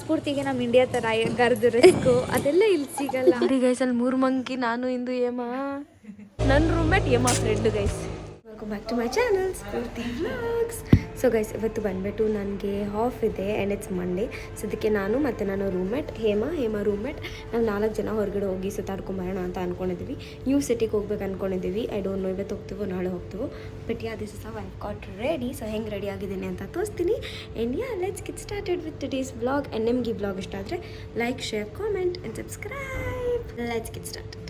ಸ್ಫೂರ್ತಿಗೆ ನಮ್ಮ ಇಂಡಿಯಾ ಥರ ಗರ್ದು ರಿಸ್ಕು ಅದೆಲ್ಲ ಇಲ್ಲಿ ಸಿಗಲ್ಲ. ನೋಡಿ ಗೈಸ್ ಅಲ್ಲಿ 3 ಮಂಕಿ, ನಾನು ಇಂದು ಏಮಾ, ನನ್ನ roommate ಏಮಾ friend guys. Welcome back to my channel Spoorthi vlogs. So guys ಇವತ್ತು ಬಂದ್ಬಿಟ್ಟು ನನಗೆ ಆಫ್ ಇದೆ ಆ್ಯಂಡ್ ಇಟ್ಸ್ ಮಂಡೇ. ಸೊ ಅದಕ್ಕೆ ನಾನು ಮತ್ತು ನನ್ನ ರೂಮ್ಮೇಟ್ ಹೇಮಾ ರೂಮ್ಮೇಟ್ ನಾವು 4 ಜನ ಹೊರಗಡೆ ಹೋಗಿ ಸುತ್ತಾಡ್ಕೊಂಬರೋಣ ಅಂತ ಅಂದ್ಕೊಂಡಿದ್ದೀವಿ. ನ್ಯೂ ಸಿಟಿಗೆ ಹೋಗ್ಬೇಕು ಅಂದ್ಕೊಂಡಿದ್ದೀವಿ. ಐ ಡೋಂಟ್ ನೋ ಇವತ್ತು ಹೋಗ್ತೀವೋ ನಾಳೆ ಹೋಗ್ತೀವೋ, but yeah this is how I got ready. So ಹೆಂಗೆ ರೆಡಿ ಆಗಿದ್ದೀನಿ ಅಂತ ತೋರಿಸ್ತೀನಿ. And yeah let's get started with today's vlog. And ನಿಮ್ಗೆ ಈ ವ್ಲಾಗ್ ಇಷ್ಟ ಆದರೆ like, share, comment and subscribe. Let's get started.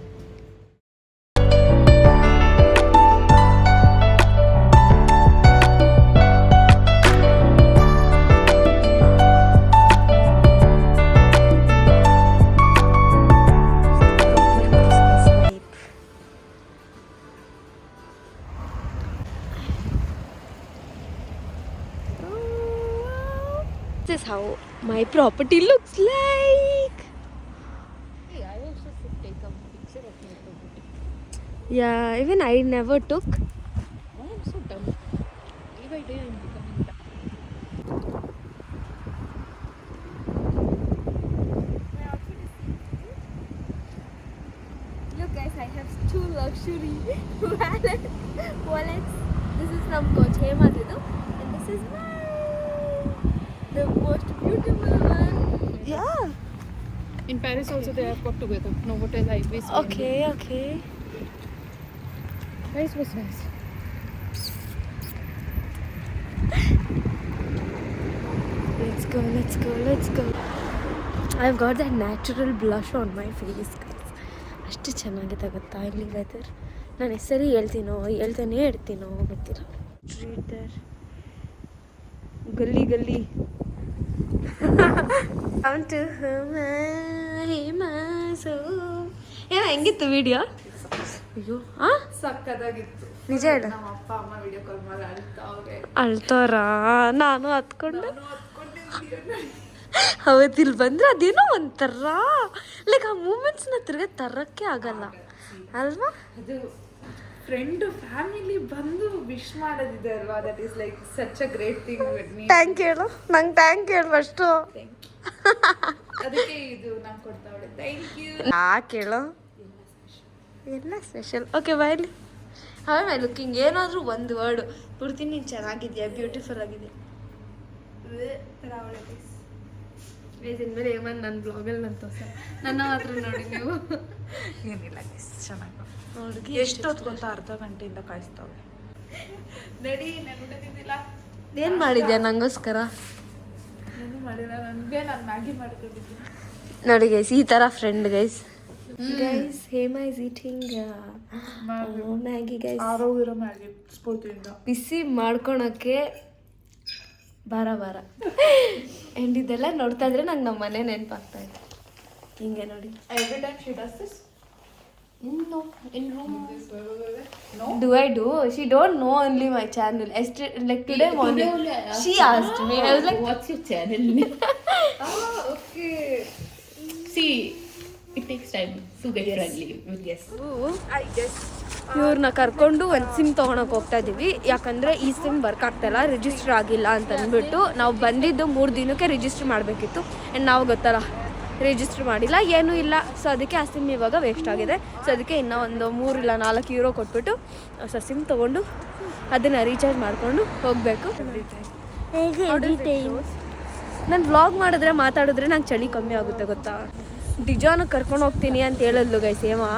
This is how my property looks like. Hey, I also should take a picture of my property. Yeah, even I never took. I am so dumb. Day by day I am becoming dumb. My outfit is look guys, I have 2 luxury wallets. This is from Coach Hema's idu, and this is mine. The most beautiful one. Yeah. In Paris also they have got together. Novotel Highways. Okay. Paris was nice. Let's go. I've got that natural blush on my face, guys. ಅಷ್ಟು ಚೆನ್ನಾಗಿದೆ ಗೊತ್ತಾ ಇಲ್ಲಿ weather. ನಾನು ಹೆಸರು ಹೇಳ್ತಾನೆ ಇರ್ತೀನೋ ಗೊತ್ತಿಲ್ಲ. Street there, ಗಲ್ಲಿ to ಹೆಂಗಿತ್ತು ವಿಡಿಯೋ? ಅಯ್ಯೋ ಸಕ್ಕದಾಗಿತ್ತು. ನಿಜ ಹೇಳ, ನಮ್ಮ ಅಪ್ಪ ಅಮ್ಮ ವಿಡಿಯೋ ಕಾಲ್ ಮಾಡಿ ಅಳ್ತಾರ. ನಾನು ಹತ್ಕೊಂಡು ಅವತ್ತಿಲ್ಲಿ ಬಂದ್ರೆ ಅದೇನೋ ಒಂಥರ ಲೈಕ್ ಆ ಮೂಮೆಂಟ್ಸ್ನ ತಿರ್ಗಾ ತರಕ್ಕೆ ಆಗಲ್ಲ ಅಲ್ವಾ? ಅದು ಫ್ರೆಂಡ್ ಫ್ಯಾಮಿಲಿ ಬಂದು ವಿಶ್ ಮಾಡೋದಿದೆ ಅಲ್ವಾ, that is like such a great thing. Thank ಹೇಳು, ನಂಗೆ ಥ್ಯಾಂಕ್ ಹೇಳು ಫಸ್ಟು. ಅದಕ್ಕೆ ಇದು ನಾನು ಕೊಡ್ತಾವಳೆ. Thank you. ಕೇಳು, ಎಲ್ಲ ಸ್ಪೆಷಲ್. ಓಕೆ ಬಾಯ್ಲಿ. How my looking? ಏನಾದರೂ ಒಂದು ವರ್ಡ್ ಪೂರ್ತಿ ನೀನು ಚೆನ್ನಾಗಿದ್ಯಾ, ಬ್ಯೂಟಿಫುಲ್ ಆಗಿದೆ. ಇನ್ಮೇಲೆ ಏಮನ್ ನನ್ನ ಬ್ಲಾಗಲ್ಲಿ ನನ್ನ ತೋರ್ಸ, ನನ್ನ ಮಾತ್ರ ನೋಡಿ ನೀವು. ಏನಿಲ್ಲ ಚೆನ್ನಾಗಿ ಹುಡುಗಿ ಎಷ್ಟು ಹೊತ್ತು ಅರ್ಧ ಗಂಟೆಯಿಂದ ಕಾಯಿಸ್ತಾವೆ. ನಡಿ, ನಾನು ಊಟದಿದ್ದಿಲ್ಲ. ಏನು ಮಾಡಿದ್ಯಾ ನಂಗೋಸ್ಕರ? ನಾನು ಮಾಡಿಲ್ಲ, ನನಗೆ ನಾನು ಮ್ಯಾಗಿ ಮಾಡ್ಕೊಂಡಿದ್ದೀನಿ. ನೋಡಿ ಗೈಸ್, ಈ ಥರ friend guys. Guys Hema is eating Maggi guys. ಆರೋಗಿರೋ ಮ್ಯಾಗಿ ಸ್ಫೂರ್ತಿಯಿಂದ ಬಿಸಿ ಮಾಡ್ಕೊಳಕ್ಕೆ ಬಾರ ಆ್ಯಂಡ್ ಇದೆಲ್ಲ ನೋಡ್ತಾ ಇದ್ರೆ ನಂಗೆ ನಮ್ಮ ಮನೆ ನೆನಪಾಗ್ತಾ ಇದೆ. ಹಿಂಗೆ ನೋಡಿ, every time she does this. No, in room. No? Do I do? She don't know only my channel. Like today morning, she asked me. I was like, what's your channel name? Okay. See, it takes time to get friendly. Yes. I guess. ಇವ್ರನ್ನ ಕರ್ಕೊಂಡು ಒಂದು sim ತೊಗೊಳಕ್ಕೆ ಹೋಗ್ತಾ ಇದ್ದೀವಿ. ಯಾಕಂದರೆ ಈ sim work ಆಗ್ತಾಯಿಲ್ಲ, register ಆಗಿಲ್ಲ ಅಂತ ಅಂದ್ಬಿಟ್ಟು ನಾವು ಬಂದಿದ್ದು 3 ದಿನಕ್ಕೆ ರಿಜಿಸ್ಟರ್ ಮಾಡಬೇಕಿತ್ತು. ಆ್ಯಂಡ್ ನಾವು ಗೊತ್ತಲ್ಲ, ರಿಜಿಸ್ಟರ್ ಮಾಡಿಲ್ಲ, ಏನೂ ಇಲ್ಲ. ಸೊ ಅದಕ್ಕೆ ಆ ಸಿಮ್ ಇವಾಗ ವೇಸ್ಟ್ ಆಗಿದೆ. ಸೊ ಅದಕ್ಕೆ ಇನ್ನೂ ಒಂದು 3 ಇಲ್ಲ 4 ಯೂರೋ ಕೊಟ್ಬಿಟ್ಟು ಹೊಸ ಸಿಮ್ ತೊಗೊಂಡು ಅದನ್ನು ರೀಚಾರ್ಜ್ ಮಾಡಿಕೊಂಡು ಹೋಗಬೇಕು. ನಾನು ವ್ಲಾಗ್ ಮಾಡಿದ್ರೆ ಮಾತಾಡಿದ್ರೆ ನಂಗೆ ಚಳಿ ಕಮ್ಮಿ ಆಗುತ್ತೆ ಗೊತ್ತಾ. ಡಿಜಾನಿಗೆ ಕರ್ಕೊಂಡು ಹೋಗ್ತೀನಿ ಅಂತ ಹೇಳಿದ್ಲು ಗೈಸ್ ಏಮಾ.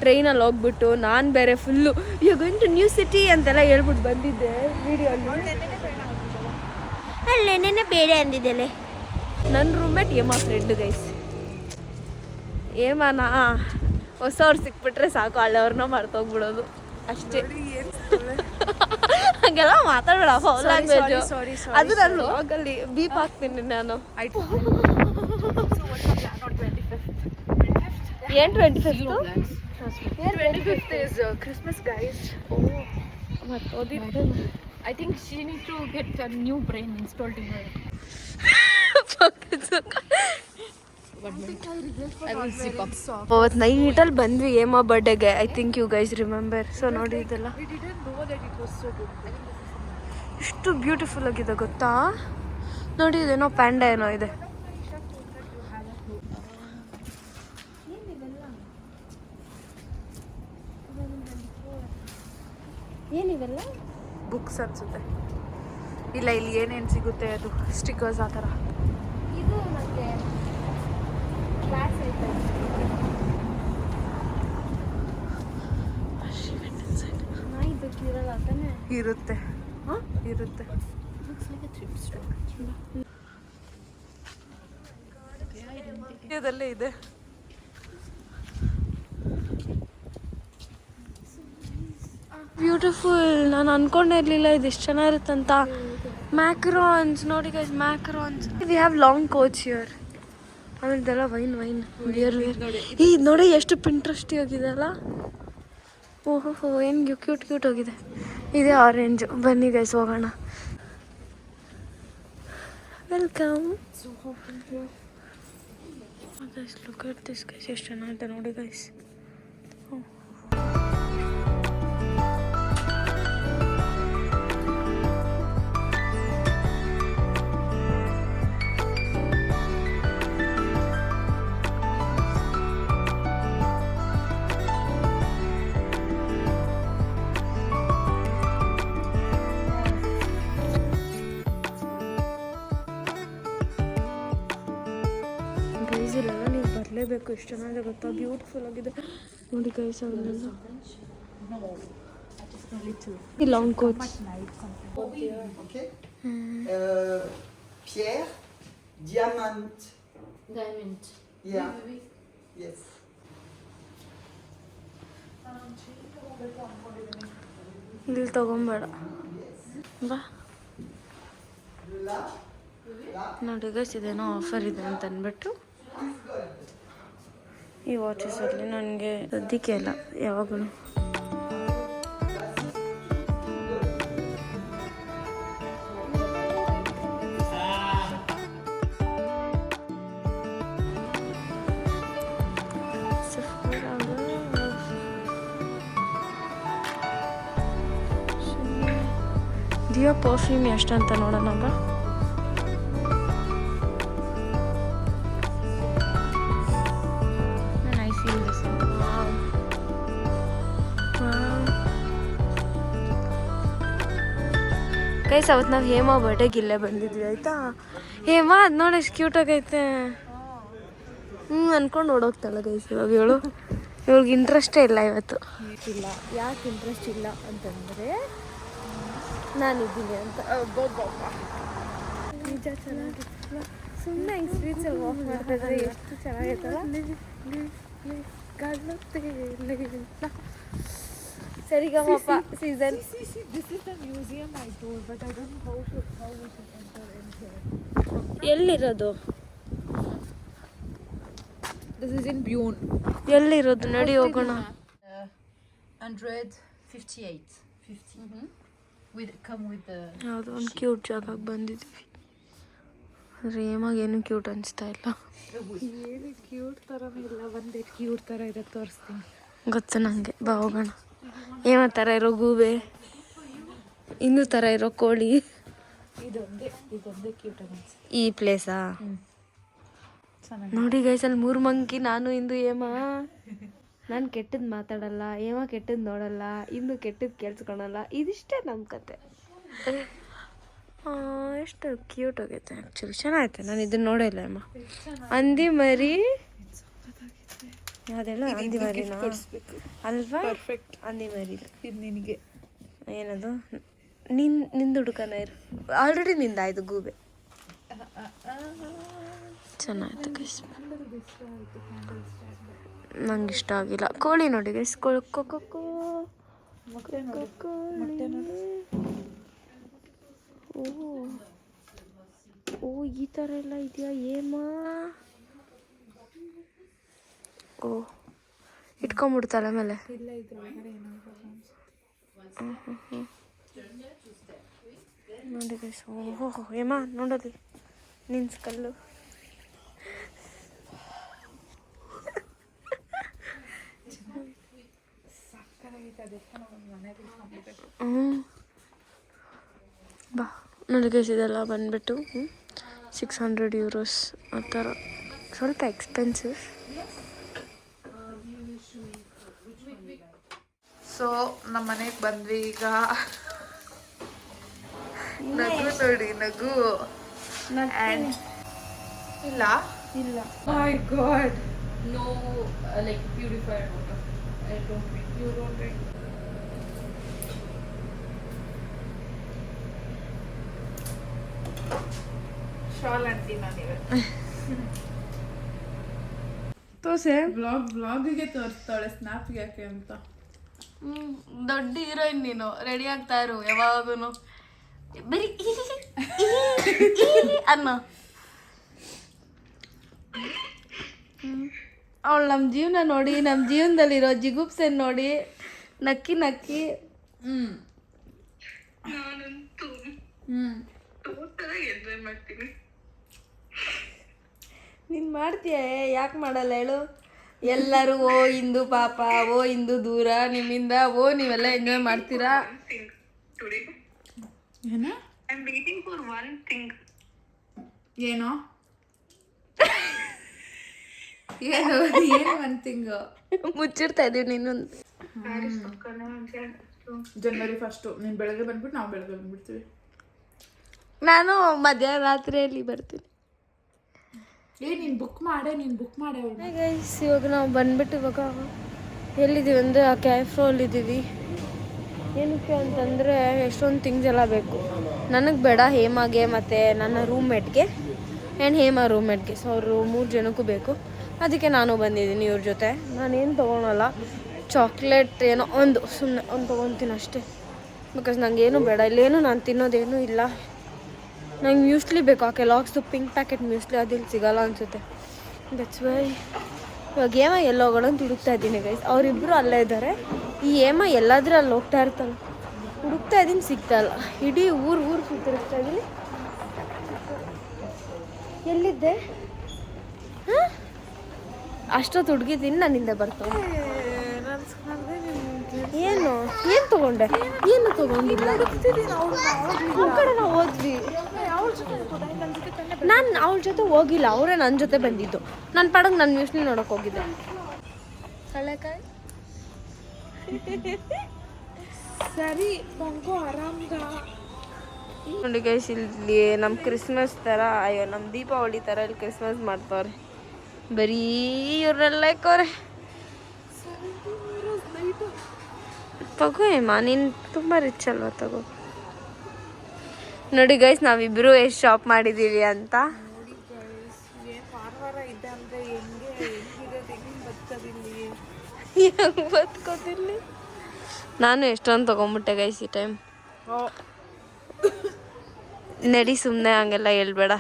ಟ್ರೈನಲ್ಲಿ ಹೋಗ್ಬಿಟ್ಟು ನಾನು ಬೇರೆ full you going to new city ಅಂತೆಲ್ಲ ಹೇಳ್ಬಿಟ್ಟು ಬಂದಿದ್ದೆ ವಿಡಿಯೋಲ್ಲಿ. ಅಲ್ಲೇನೇ ಬೇರೆ ಅಂದಿದ್ದೆಲೆ. ನನ್ನ ರೂಮ್ಮೇಟ್ ಏಮಾ ಫ್ರೆಂಡ್ ಗೈಸ್. ಏಮಾನ ಹೊಸವ್ರು ಸಿಕ್ಬಿಟ್ರೆ ಸಾಕು, ಹಳೆಯವ್ರನ್ನ ಮರ್ತೋಗ್ಬಿಡೋದು ಅಷ್ಟೇ. ಹಾಗೆಲ್ಲ ಮಾತಾಡಬೇಡ, ಫೌಲ್ ಲ್ಯಾಂಗ್ವೇಜು. ಅದು ನನ್ನ ವ್ಲಾಗಲ್ಲಿ ಬೀಪ್ ಹಾಕ್ತೀನಿ ನಾನು. ಏನು 25th? 25th is Christmas, guys. I think she needs to get a new brain installed in her. I will zip up. ಅವತ್ತು ನೈಟಲ್ಲಿ ಬಂದ್ವಿ ಏಮಾ ಬರ್ಡೇಗೆ. I think you guys remember. So ನೋಡಿ ಇದೆಲ್ಲ We didn't know that it was so good. ಎಷ್ಟು beautiful ಆಗಿದೆ ಗೊತ್ತಾ. ನೋಡಿ ಇದೇನೋ ಪ್ಯಾಂಡ ಏನೋ ಇದೆ. ಏನಿವೆಲ್ಲ ಬುಕ್ಸ್ ಅನ್ಸುತ್ತೆ. ಇಲ್ಲ, ಇಲ್ಲಿ ಏನೇನು ಸಿಗುತ್ತೆ ಅದು ಸ್ಟಿಕ್ಕರ್ಸ್ ಆ ಥರ. ಇದು ನನಗೆ ಕ್ಲಾಸ್ ಐತೆ. ಇರಲ್ಲ ತಾನೆ? ಇರುತ್ತೆ, ಹಾಂ ಇರುತ್ತೆ. ಇದಲ್ಲೇ ಇದೆ. ಬ್ಯೂಟಿಫುಲ್. ನಾನು ಅನ್ಕೊಂಡೇ ಇರಲಿಲ್ಲ ಇದಿಷ್ಟು ಚೆನ್ನಾಗಿರುತ್ತಂತ. ಮ್ಯಾಕ್ರಾನ್ಸ್ ನೋಡಿ guys, macarons. We have long couch here. ಆಮೇಲೆ ಇದೆಲ್ಲ ವೈನ್ ಬಿಯರ್ ಈ ನೋಡಿ ಎಷ್ಟು ಪಿಂಟ್ರೆಸ್ಟಿ ಆಗಿದೆ ಅಲ್ಲ. ಓಹೋ ಏನು ಕ್ಯೂಟ್ ಹೋಗಿದೆ. ಇದೇ ಆರೆಂಜ್. ಬನ್ನಿ ಗೈಸ್ ಹೋಗೋಣ. Welcome guys. Look at this guys, ಎಷ್ಟು ಚೆನ್ನಾಗಿದೆ ನೋಡಿ ಗೈಸ್. ಗೈಸ್ ಇಲ್ಲೆಲ್ಲ ನೀವು ಬರಲೇಬೇಕು, ಎಷ್ಟು ಚೆನ್ನಾಗಿದೆ ಗೊತ್ತಾ. ಬ್ಯೂಟಿಫುಲ್ ಆಗಿದೆ ನೋಡಿ ಗೈಸ್. ಅವನ್ನೆಲ್ಲ ಈ long coach. Okay. Pierre, diamant. Diamond. Yeah. Yes. ಇಲ್ಲಿ ತಗೊಂಬೇಡ ಬಾ. ನೋಡಿ ಗೈಸ್, ಇದೇನೋ ಆಫರ್ ಇದೆ ಅಂತ ಅಂದ್ಬಿಟ್ಟು ಈ ವಾಚಸಲ್ಲಿ ನನಗೆ ಸದ್ಯಕ್ಕೆ ಅಲ್ಲ ಯಾವಾಗಲೂ. ದಿಯೋ ಪರ್ಫ್ಯೂಮ್ ಎಷ್ಟಂತ ನೋಡೋಣ ಬಾ. ಗೈಸ್ ಅವತ್ತು ನಾವು ಹೇಮಾ ಬರ್ಡೇಗೆ ಇಲ್ಲೇ ಬಂದಿದ್ವಿ ಆಯಿತಾ. ಹೇಮಾ ಅದು ನೋಡಿ ಎಷ್ಟು ಕ್ಯೂಟಾಗೈತೆ. ಅನ್ಕೊಂಡು ಓಡೋಗ್ತಾಳೆ ಗೈಸ್ ಇವಾಗ ಇವಳು. ಇವ್ಳಿಗೆ ಇಂಟ್ರೆಸ್ಟೇ ಇಲ್ಲ ಇವತ್ತು. ಇಲ್ಲ, ಯಾಕೆ ಇಂಟ್ರೆಸ್ಟ್ ಇಲ್ಲ ಅಂತಂದರೆ ನಾನಿದ್ದೀನಿ ಅಂತ. ನಿಜ ಚೆನ್ನಾಗಿತ್ತಲ್ಲ. ಸುಮ್ಮನೆ ಹಿಂಗೆ ಸ್ವೀಟ್ಸಲ್ಲಿ ವಾಕ್ ಮಾಡ್ತಾಯಿದ್ರೆ ಎಷ್ಟು ಚೆನ್ನಾಗೈತಲ್ಲ. ಸರಿಗಮಪ season. This is the museum I told, but I don't know how we should enter in here. ಎಲ್ಲಿರೋದು? This is in Bjorn. ಎಲ್ಲಿರೋದು? ನಡಿ ಹೋಗೋಣ. 158. 50. Come with the. ಯಾವುದೋ ಒಂದು ಕ್ಯೂಟ್ ಜಾಗಕ್ಕೆ ಬಂದಿದ್ವಿ. ಆದರೆ ಏಮಾಗೇನು ಕ್ಯೂಟ್ ಅನಿಸ್ತಾ ಇಲ್ಲ. ಏನು ಕ್ಯೂಟ್ ಥರನೇ ಇಲ್ಲ, ಒಂದೇ ಕ್ಯೂಟ್ ಥರ ಇರೋದು ತೋರಿಸ್ತೀನಿ. ಗೊತ್ತು ನನಗೆ, ಬಾ ಹೋಗೋಣ. ಏನೋ ಥರ ಇರೋ ಗೂಬೆ, ಇನ್ನೂ ಥರ ಇರೋ ಕೋಳಿ. ಇದೊಂದೇ ಕ್ಯೂಟ್ ಅನಿಸುತ್ತೆ ಈ ಪ್ಲೇಸಾ? ನೋಡಿ ಗೈಸ್, ಅಲ್ಲಿ 3 ಮಂಕಿ, ನಾನು ಇಂದು ಏಮ. ನಾನು ಕೆಟ್ಟದ್ದು ಮಾತಾಡಲ್ಲ, ಏಮ ಕೆಟ್ಟದ್ದು ನೋಡಲ್ಲ, ಇಂದು ಕೆಟ್ಟದ್ದು ಕೇಳಿಸ್ಕೊಳಲ್ಲ. ಇದಿಷ್ಟೇ ನಮ್ಮ ಕತೆ. ಎಷ್ಟು ಕ್ಯೂಟ್ ಆಗೈತೆ ಆ್ಯಕ್ಚುಲಿ, ಚೆನ್ನಾಗೈತೆ. ನಾನು ಇದನ್ನ ನೋಡೇ ಇಲ್ಲ ಅಮ್ಮ. ಹಂದಿ ಮರಿ ಅದೆಲ್ಲ ಹಂದಿ ಮರಿನಾ ಅಲ್ವಾ? ಪರ್ಫೆಕ್ಟ್. ಹಂದಿ ಮರಿ ಇದು ನಿನಗೆ. ಏನದು? ನಿಂದು ಹುಡುಕನ ಇರು. ಆಲ್ರೆಡಿ ನಿಂದಾಯ್ತು ಗೂಬೆ. ಚೆನ್ನಾಯ್ತು ಗೈಸ್, ನಂಗೆ ಇಷ್ಟ ಆಗಿಲ್ಲ. ಕೋಳಿ ನೋಡಿ ಗೈಸ್, ಓ ಈ ಥರ ಎಲ್ಲ ಇದೆಯಾ ಏಮಾ? ಓ ಇಟ್ಕೊಂಡ್ಬಿಡ್ತಾಳೆ ಆಮೇಲೆ. ನೋಡಿ ಗೈಸ್, ಓಹೋ ಏಮಾ ನೋಡೋದು ನಿನ್ಸ್ಕಲ್ಲು. ಬಾ ನೋಡಿ ಗೈಸ್, ಇದೆಲ್ಲ ಬಂದ್ಬಿಟ್ಟು 600 euros ಆ ಥರ. ಸ್ವಲ್ಪ ಎಕ್ಸ್ಪೆನ್ಸಿವ್. ಸೊ ನಮ್ಮ ಮನೆಗೆ ಬಂದ್ವಿ ಈಗ. ನಗು ನೋಡಿ ನಗು. And ಇಲ್ಲ ಇಲ್ಲ. ಮೈ god. No, like purified water. I don't drink. You don't drink. ಶಾಲ್ ಅಂತೀನಿ ನಾನಿವೆ. ತೋಸೆ ಬ್ಲಾಗಿಗೆ ತೋರಿಸ್ತಾಳೆ ಸ್ನ್ಯಾಪ್ಗೆ ಯಾಕೆ ಅಂತ. ದೊಡ್ಡ ಹೀರೋಯಿನ್ ನೀನು. ರೆಡಿ ಆಗ್ತಾ ಇರು ಯಾವಾಗೂ ಬರೀ ಅನ್ನೋ. ಅವಳು ನಮ್ಮ ಜೀವನ ನೋಡಿ, ನಮ್ಮ ಜೀವನದಲ್ಲಿರೋ ಜಿಗುಪ್ಸೆನ್ ನೋಡಿ ನಕ್ಕಿ ನಕ್ಕಿ ನೀನು ಮಾಡ್ತೀಯ, ಯಾಕೆ ಮಾಡಲ್ಲ ಹೇಳು? ಎಲ್ಲರೂ ಓ ಇಂದು ಪಾಪ, ಓ ಇಂದು ದೂರ ನಿಮ್ಮಿಂದ, ಓ ನೀವೆಲ್ಲ ಎಂಜಾಯ್ ಮಾಡ್ತೀರಾ. ಏನೋ ಏನು ಏನು ಏನು ಒನ್ ಥಿಂಗ್ ಮುಚ್ಚಿಡ್ತಾ ಇದೀವಿ ನೀನು. January 1st ನೀನು ಬೆಳಗ್ಗೆ ಬಂದ್ಬಿಟ್ಟು ನಾವು ಬೆಳಗ್ಗೆ ಬಂದ್ಬಿಡ್ತೀವಿ. ನಾನು ಮಧ್ಯಾಹ್ನ ರಾತ್ರಿಯಲ್ಲಿ ಬರ್ತೀನಿ. ನೀನು ಬುಕ್ ಮಾಡೇ ಗೈಸ್ ಇವಾಗ ನಾವು ಬಂದ್ಬಿಟ್ಟು ಇವಾಗ ಎಲ್ಲಿದ್ದೀವಿ ಅಂದರೆ ಆ ಕ್ಯಾಫ್ರೋಲ್ ಇದ್ದೀವಿ. ಏನಕ್ಕೆ ಅಂತಂದರೆ ಎಷ್ಟೊಂದು ಥಿಂಗ್ಸ್ ಎಲ್ಲ ಬೇಕು. ನನಗೆ ಬೇಡ, ಹೇಮಾಗೆ ಮತ್ತು ನನ್ನ ರೂಮ್ಮೇಟ್ಗೆ ಆ್ಯಂಡ್ ಹೇಮಾ ರೂಮ್ಮೇಟ್ಗೆ. ಸೊ ಅವರು 3 ಜನಕ್ಕೂ ಬೇಕು. ಅದಕ್ಕೆ ನಾನು ಬಂದಿದ್ದೀನಿ ಇವ್ರ ಜೊತೆ. ನಾನೇನು ತೊಗೊಳಲ್ಲ, ಚಾಕ್ಲೇಟ್ ಏನೋ ಸುಮ್ಮನೆ ಒಂದು ತೊಗೊತೀನಿ ಅಷ್ಟೇ. ಬಿಕಾಸ್ ನನಗೇನು ಬೇಡ, ಇಲ್ಲೇನು ನಾನು ತಿನ್ನೋದೇನೂ ಇಲ್ಲ. ನಂಗೆ ಮ್ಯೂಸ್ಲಿ ಬೇಕು, ಆ ಕೆಲಾಗ್ಸ್ದು ಪಿಂಕ್ ಪ್ಯಾಕೆಟ್ ಮ್ಯೂಸ್ಲಿ, ಅದಿಲ್ಲಿ ಸಿಗಲ್ಲ ಅನಿಸುತ್ತೆ. ದಟ್ಸ್ ವೈ ಇವಾಗ ಏಮ ಎಲ್ಲ ಹೋಗೋಣ ಅಂತ ಹುಡುಕ್ತಾ ಇದ್ದೀನಿ ಗೈಸ್. ಅವರಿಬ್ಬರು ಅಲ್ಲೇ ಇದ್ದಾರೆ. ಈ ಏಮ ಎಲ್ಲಾದರೂ ಅಲ್ಲಿ ಹೋಗ್ತಾ ಇರ್ತಾನೆ. ಹುಡುಕ್ತಾ ಇದ್ದೀನಿ, ಸಿಗ್ತಾ ಇಲ್ಲ. ಇಡೀ ಊರು ಸುತ್ತಿರುತ್ತಾ ಇದ್ದೀನಿ. ಎಲ್ಲಿದ್ದೆ? ಹಾಂ, ಅಷ್ಟೊತ್ತು ಹುಡುಗಿದ್ದೀನಿ, ನನ್ನಿಂದ ಬರ್ತಾನೆ. ಏನು ತೊಗೊಂಡೆ? ಏನು ತೊಗೊಂಡಿಲ್ಲ. ಆ ಕಡೆ ನಾವು ಹೋದ್ವಿ. ನಾನು ಅವಳ ಜೊತೆ ಹೋಗಿಲ್ಲ, ಅವರೇ ನನ್ನ ಜೊತೆ ಬಂದಿದ್ದು. ನನ್ನ ಪಾಡಂಗೆ ನಾನು ಮ್ಯೂಸ್ಲಿ ನೋಡೋಕೆ ಹೋಗಿದ್ದೆ. ಕಳೆಕಾಯಿ ಸರಿ ಬಂಗೋ ಆರಾಮ್ಗ. ನೋಡಿ ಗೈಸ್, ಇಲ್ಲಿ ನಮ್ಮ ಕ್ರಿಸ್ಮಸ್ ಥರ, ಅಯ್ಯೋ ನಮ್ಮ ದೀಪಾವಳಿ ಥರ ಇಲ್ಲಿ ಕ್ರಿಸ್ಮಸ್ ಮಾಡ್ತವ್ರೆ. ಬರೀ ಇವ್ರನ್ನೆಲ್ಲ ಇಕ್ಕವ್ರೆ. ತಗೋ ಹೇಮಾ, ನೀನು ತುಂಬ ರಿಚ್ ಅಲ್ವಾ, ತಗೋ. ನೋಡಿ ಗೈಸ್, ನಾವಿಬ್ಬರು ಎಷ್ಟು ಶಾಪ್ ಮಾಡಿದ್ದೀವಿ ಅಂತ. ಹೆಂಗೆ ಬದುಕೋದಿಲ್ಲಿ. ನಾನು ಎಷ್ಟೊಂದು ತೊಗೊಂಬಿಟ್ಟೆ ಗೈಸ್ ಈ ಟೈಮ್. ನಡಿ ಸುಮ್ಮನೆ ಹಂಗೆಲ್ಲ ಹೇಳ್ಬೇಡ.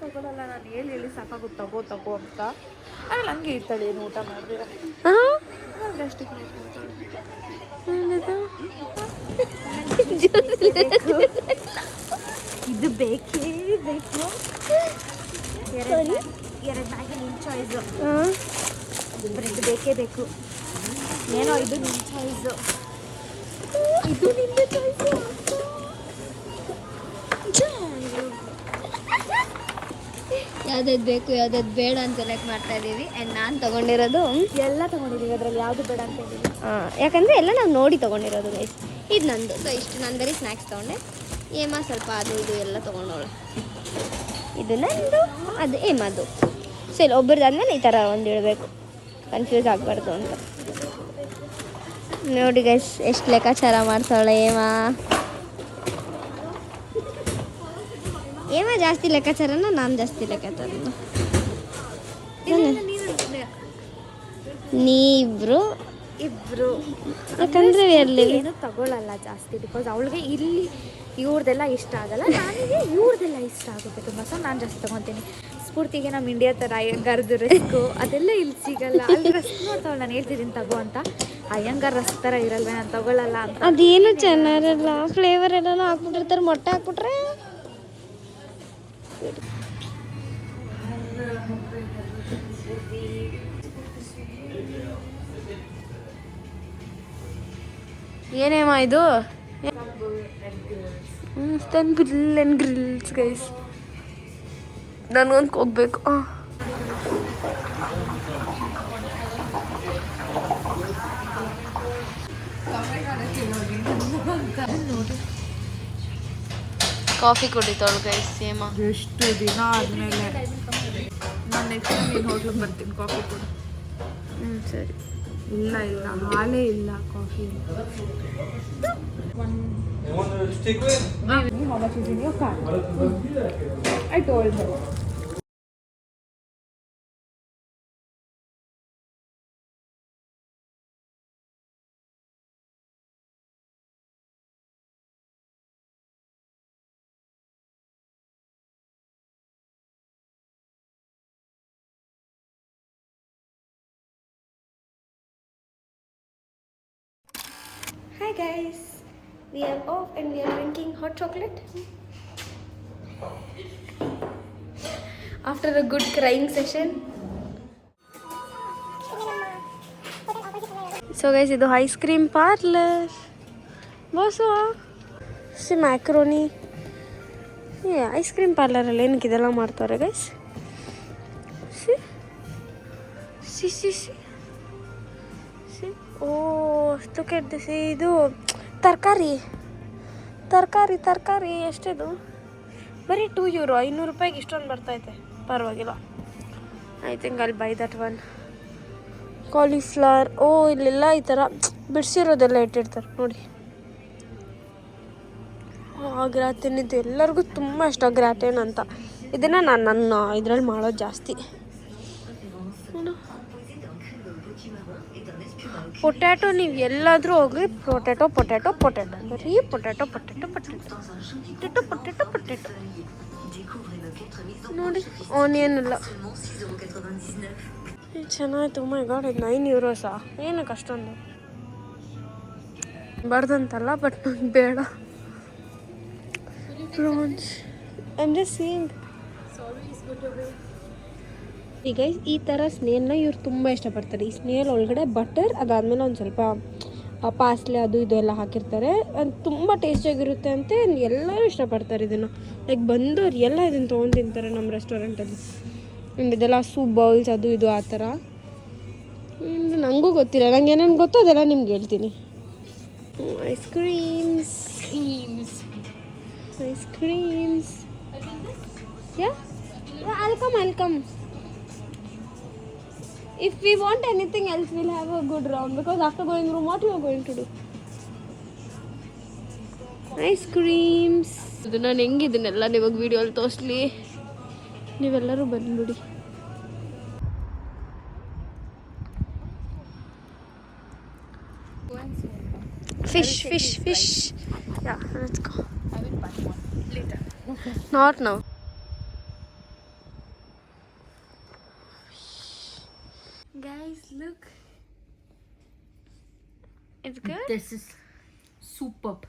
ತಗೊಳಲ್ಲ, ನಾನು ಹೇಳಿ ಸಾಕಾಗುತ್ತೆ ತಗೋ ಅಂತ. ಆಮೇಲೆ ಹಂಗೆ ಇರ್ತಾಳೆ, ಏನು ಊಟ ಮಾಡಿದ್ರೆ ಇದು ಬೇಕೇ ಬೇಕು. ಎರಡು ಮ್ಯಾಗಿ ನಿನ್ನ ಚಾಯ್ಸು, ಬ್ರೆಡ್ ಬೇಕೇ ಬೇಕು. ಏನೋ ಇದು ನಿನ್ನ ಚಾಯ್ಸು, ಇದು ನಿನ್ನ ಚಾಯ್ಸು. ಯಾವ್ದಾದ್ರು ಬೇಕು ಯಾವ್ದಾದ್ರು ಬೇಡ ಅಂತ ಸೆಲೆಕ್ಟ್ ಮಾಡ್ತಾ ಇದ್ದೀವಿ. ಆ್ಯಂಡ್ ನಾನು ತೊಗೊಂಡಿರೋದು ಎಲ್ಲ ತೊಗೊಂಡಿದ್ದೀವಿ, ಅದರಲ್ಲಿ ಯಾವುದು ಬೇಡ ಅಂತ ಹೇಳಿದ್ವಿ. ಯಾಕಂದರೆ ಎಲ್ಲ ನಾವು ನೋಡಿ ತೊಗೊಂಡಿರೋದು ಗೈಸ್. ಇದು ನಂದು. ಸೊ ಇಷ್ಟು ನಾನು ಬರೀ ಸ್ನ್ಯಾಕ್ಸ್ ತೊಗೊಂಡೆ. ಏಮಾ ಸ್ವಲ್ಪ ಅದು ಇದು ಎಲ್ಲ ತೊಗೊಂಡವಳೆ. ಇದು ನಂದು, ಅದು ಏಮದು. ಸೊ ಇಲ್ಲಿ ಒಬ್ಬರದಾದ್ಮೇಲೆ ಈ ಥರ ಒಂದು ಇಡಬೇಕು, ಕನ್ಫ್ಯೂಸ್ ಆಗಬಾರ್ದು ಅಂತ. ನೋಡಿ ಗೈಸ್, ಎಷ್ಟು ಲೆಕ್ಕಾಚಾರ ಮಾಡ್ತಾವಳೆ ಏಮ ಜಾಸ್ತಿ ಲೆಕ್ಕಾಚಾರನ, ನಾನು ಜಾಸ್ತಿ ಲೆಕ್ಕಾಚಾರನ. ನೀವಿಬ್ರು ಯಾಕಂದರೆ ಎಲ್ಲಿ ಏನು ತಗೊಳ್ಳಲ್ಲ ಜಾಸ್ತಿ. ಬಿಕಾಸ್ ಅವಳಿಗೆ ಇಲ್ಲಿ ಇವ್ರದ್ದೆಲ್ಲ ಇಷ್ಟ ಆಗಲ್ಲ, ನನಗೆ ಇವ್ರದ್ದೆಲ್ಲ ಇಷ್ಟ ಆಗುತ್ತೆ ತುಂಬ. ಸೊ ನಾನು ಜಾಸ್ತಿ ತೊಗೊತೀನಿ. ಸ್ಫೂರ್ತಿಗೆ ನಮ್ಮ ಇಂಡಿಯಾ ಥರ ಅಯ್ಯಂಗಾರ್ದು ರಸ್ಕು ಅದೆಲ್ಲ ಇಲ್ಲಿ ಸಿಗಲ್ಲ. ಅಲ್ಲಿ ರಸ್ಕ್ ನೋಡ್ತಾವಳು, ನಾನು ಹೇಳ್ತಿದ್ದೀನಿ ತಗೋ ಅಂತ. ಅಯ್ಯಂಗಾರ್ ರಸ್ಕ್ ಥರ ಇರಲ್ವೇ, ನಾನು ತಗೊಳ್ಳಲ್ಲ ಅಂತ. ಅದೇನು ಚೆನ್ನಾಗಿರಲ್ಲ, ಫ್ಲೇವರ್ ಎಲ್ಲ ಹಾಕ್ಬಿಟ್ಟಿರ್ತಾರೆ, ಮೊಟ್ಟೆ ಹಾಕ್ಬಿಟ್ರೆ. ಏನೇಮ ಇದು? Istanbul and grills guys. ನನಗೊಂದು ಹೋಗ್ಬೇಕು. ಕಾಫಿ ಕುಡಿತಾಳು ಗೈಸ್ ಸೇಮ. ಎಷ್ಟು ದಿನ ಆದಮೇಲೆ ನಾನು ನೆಕ್ಸ್ಟ್ ನೀನು ಹೋಟ್ಲಿಗೆ ಬರ್ತೀನಿ ಕಾಫಿ ಕೂಡ. ಸರಿ. ಇಲ್ಲ ಹಾಲೇ ಇಲ್ಲ coffee. How much is in your card? I told her. Hi guys, we are off and we are drinking hot chocolate. After a good crying session. So guys, ಇದು ಐಸ್ ಕ್ರೀಮ್ ಪಾರ್ಲರ್. ಬೋಸು see macaroni. Ice cream ಪಾರ್ಲರಲ್ಲಿ ಏನಕ್ಕೆ ಇದೆಲ್ಲ ಮಾಡ್ತಾರೆ guys? ಸಿ ಸಿ ಸಿ ಸಿ ಸಿ ಓ ತುಕೆಡ್ಸಿ. ಇದು ತರಕಾರಿ ಎಷ್ಟಿದು? ಬರೀ €2. 500 ರೂಪಾಯಿಗೆ ಇಷ್ಟೊಂದು ಬರ್ತೈತೆ. ಪರವಾಗಿಲ್ಲ. ಐ ಥಿಂಕ್ ಅಲ್ಲಿ ಬೈ ದಟ್ ಒನ್. ಕಾಲಿಫ್ಲವರ್. ಓ ಇಲ್ಲೆಲ್ಲ ಈ ಥರ ಬಿಡಿಸಿರೋದೆಲ್ಲ ಇಟ್ಟಿರ್ತಾರೆ ನೋಡಿ. ಗ್ರಾಟೇನ್ ಇದು ಎಲ್ಲರಿಗೂ ತುಂಬ ಇಷ್ಟ ಗ್ರಾಟೇನ್ ಅಂತ. ಇದನ್ನು ನನ್ನ ಇದರಲ್ಲಿ ಮಾಡೋದು ಜಾಸ್ತಿ. ಪೊಟ್ಯಾಟೊ ನೀವು ಎಲ್ಲಾದರೂ ಹೋಗಿ ಪೊಟ್ಯಾಟೊ ಬರೀ ಪೊಟ್ಯಾಟೊ ನೋಡಿ. ಆನಿಯನ್ ಎಲ್ಲ ಚೆನ್ನಾಯ್ತು. ಮೈ ಗಾಡ್, ಇದು €9. ಏನಕ್ಕೆ ಅಷ್ಟೊಂದು ಬರ್ದಂತಲ್ಲ, ಬಟ್ ನಂಗೆ ಬೇಡ. ಪ್ರಾನ್ಸ್ ಐಮ್ ಜಸ್ಟ್ ಸೀಯಿಂಗ್. ಈಗ ಈ ಥರ ಸ್ನೇಲ್ನ ಇವ್ರು ತುಂಬ ಇಷ್ಟಪಡ್ತಾರೆ. ಈ ಸ್ನೇಲ್ ಒಳಗಡೆ ಬಟರ್, ಅದಾದಮೇಲೆ ಒಂದು ಸ್ವಲ್ಪ ಪಾಸ್ಲೆ ಅದು ಇದು ಎಲ್ಲ ಹಾಕಿರ್ತಾರೆ. ಅದು ತುಂಬ ಟೇಸ್ಟಿಯಾಗಿರುತ್ತೆ ಅಂತ ಎಲ್ಲರೂ ಇಷ್ಟಪಡ್ತಾರೆ ಇದನ್ನು. ಲೈಕ್ ಬಂದವ್ರು ಎಲ್ಲ ಇದನ್ನು ತೊಗೊಂಡು ತಿಂತಾರೆ ನಮ್ಮ ರೆಸ್ಟೋರೆಂಟಲ್ಲಿ. ಇದೆಲ್ಲ ಸೂಪ್ ಬೌಲ್ಸ್ ಅದು ಇದು ಆ ಥರ. ನನಗೂ ಗೊತ್ತಿಲ್ಲ, ನಂಗೆ ಏನೇನು ಗೊತ್ತೋ ಅದೆಲ್ಲ ನಿಮ್ಗೆ ಹೇಳ್ತೀನಿ. Ice creams yeah I'll come. If we want anything else, we'll have a good round, because after going room, what you are going to do? Ice creams. ಇದು ನಾನು ಹೆಂಗಿದನ್ನೆಲ್ಲ ನಿಮಗೆ ವಿಡಿಯೋಲ್ಲಿ ತೋರಿಸ್ಲಿ, ನೀವೆಲ್ಲರೂ ಬಂದ್ಬಿಡಿ. Fish. Yeah, let's go. I will buy one later. Not now. Guys, look. It's good. This is superb.